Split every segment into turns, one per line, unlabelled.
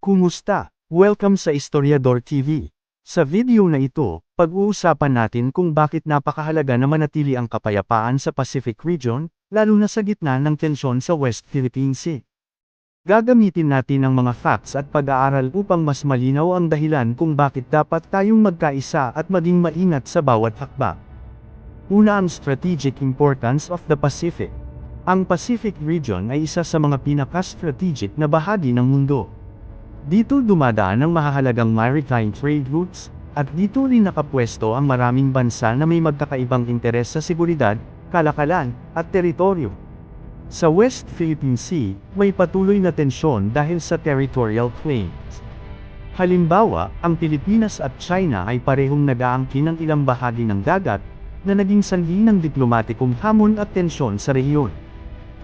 Kumusta? Welcome sa Historiador TV. Sa video na ito, pag-uusapan natin kung bakit napakahalaga na manatili ang kapayapaan sa Pacific Region, lalo na sa gitna ng tensyon sa West Philippine Sea. Gagamitin natin ang mga facts at pag-aaral upang mas malinaw ang dahilan kung bakit dapat tayong magkaisa at maging maingat sa bawat hakbang. Una, ang strategic importance of the Pacific. Ang Pacific Region ay isa sa mga pinaka-strategic na bahagi ng mundo. Dito dumadaan ang mahahalagang maritime trade routes, at dito rin nakapwesto ang maraming bansa na may magkakaibang interes sa seguridad, kalakalan, at teritoryo. Sa West Philippine Sea, may patuloy na tensyon dahil sa territorial claims. Halimbawa, ang Pilipinas at China ay parehong nag-aangkin ng ilang bahagi ng dagat, na naging sanhi ng diplomatikong hamon at tensyon sa rehiyon.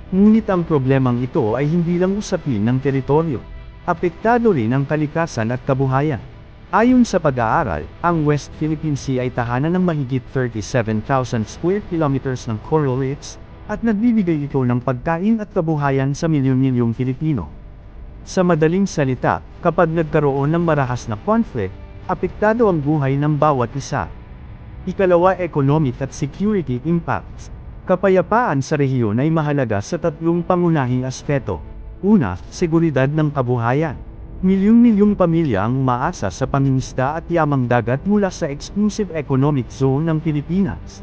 Ngunit ang problemang ito ay hindi lang usapin ng teritoryo. Apektado rin ang kalikasan at kabuhayan. Ayon sa pag-aaral, ang West Philippine Sea ay tahanan ng mahigit 37,000 square kilometers ng coral reefs, at nagbibigay ito ng pagkain at kabuhayan sa milyon-milyong Pilipino. Sa madaling salita, kapag nagkaroon ng marahas na conflict, apektado ang buhay ng bawat isa. Ikalawa, economic at security impacts. Kapayapaan sa rehiyon ay mahalaga sa tatlong pangunahing aspeto. Una, seguridad ng kabuhayan. Milyong-milyong pamilya ang umaasa sa pangingisda at yamang dagat mula sa exclusive economic zone ng Pilipinas.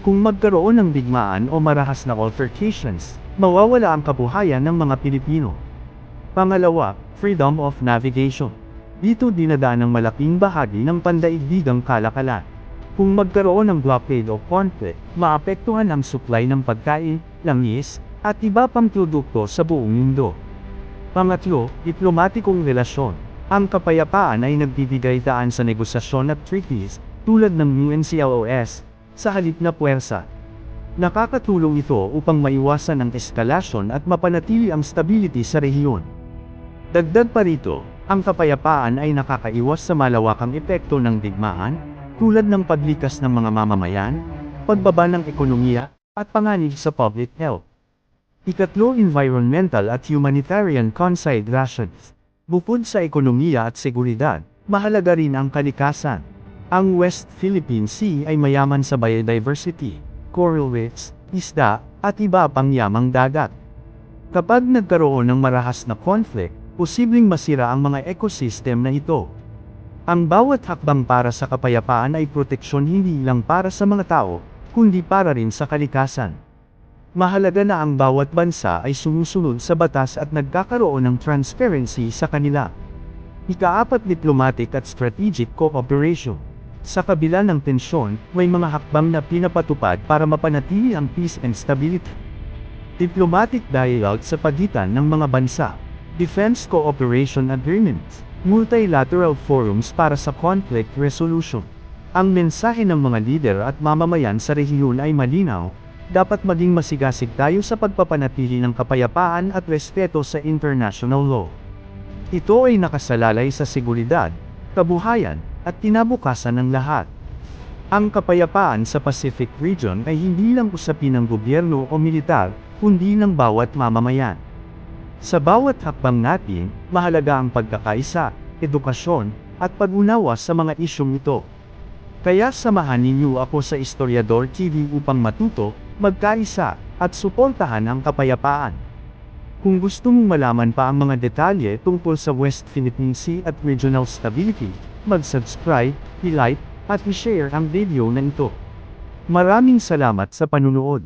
Kung magkaroon ng digmaan o marahas na altercations, mawawala ang kabuhayan ng mga Pilipino. Pangalawa, freedom of navigation. Dito dinadaan ang malaking bahagi ng pandaigdigang kalakalan. Kung magkaroon ng blockade o conflict, maapektuhan ang supply ng pagkain, langis, at iba pang produkto sa buong mundo. Pangatlo, diplomatikong relasyon. Ang kapayapaan ay nagbibigay daan sa negosasyon at treaties, tulad ng UNCLOS, sa halip na puwersa. Nakakatulong ito upang maiwasan ang eskalasyon at mapanatili ang stability sa rehiyon. Dagdag pa rito, ang kapayapaan ay nakakaiwas sa malawakang epekto ng digmaan, tulad ng paglikas ng mga mamamayan, pagbaba ng ekonomiya, at panganib sa public health. Ikatlo, environmental at humanitarian considerations. Bukod sa ekonomiya at seguridad, mahalaga rin ang kalikasan. Ang West Philippine Sea ay mayaman sa biodiversity, coral reefs, isda, at iba pang yamang dagat. Kapag nagkaroon ng marahas na conflict, posibleng masira ang mga ecosystem na ito. Ang bawat hakbang para sa kapayapaan ay proteksyon hindi lang para sa mga tao, kundi para rin sa kalikasan. Mahalaga na ang bawat bansa ay sumusunod sa batas at nagkakaroon ng transparency sa kanila. Ika-4, diplomatic at strategic cooperation. Sa kabila ng tensyon, may mga hakbang na pinapatupad para mapanatili ang peace and stability. Diplomatic dialogue sa pagitan ng mga bansa. Defense cooperation agreements. Multilateral forums para sa conflict resolution. Ang mensahe ng mga lider at mamamayan sa rehiyon ay malinaw. Dapat maging masigasig tayo sa pagpapanatili ng kapayapaan at respeto sa international law. Ito ay nakasalalay sa seguridad, kabuhayan, at kinabukasan ng lahat. Ang kapayapaan sa Pacific Region ay hindi lang usapin ng gobyerno o militar, kundi ng bawat mamamayan. Sa bawat hakbang natin, mahalaga ang pagkakaisa, edukasyon, at pag-unawa sa mga isyong ito. Kaya samahan ninyo ako sa Historiador TV upang matuto, magkaisa, at suportahan ang kapayapaan. Kung gusto mong malaman pa ang mga detalye tungkol sa West Philippine Sea at regional stability, mag-subscribe, i-like, at i-share ang video na ito. Maraming salamat sa panunood.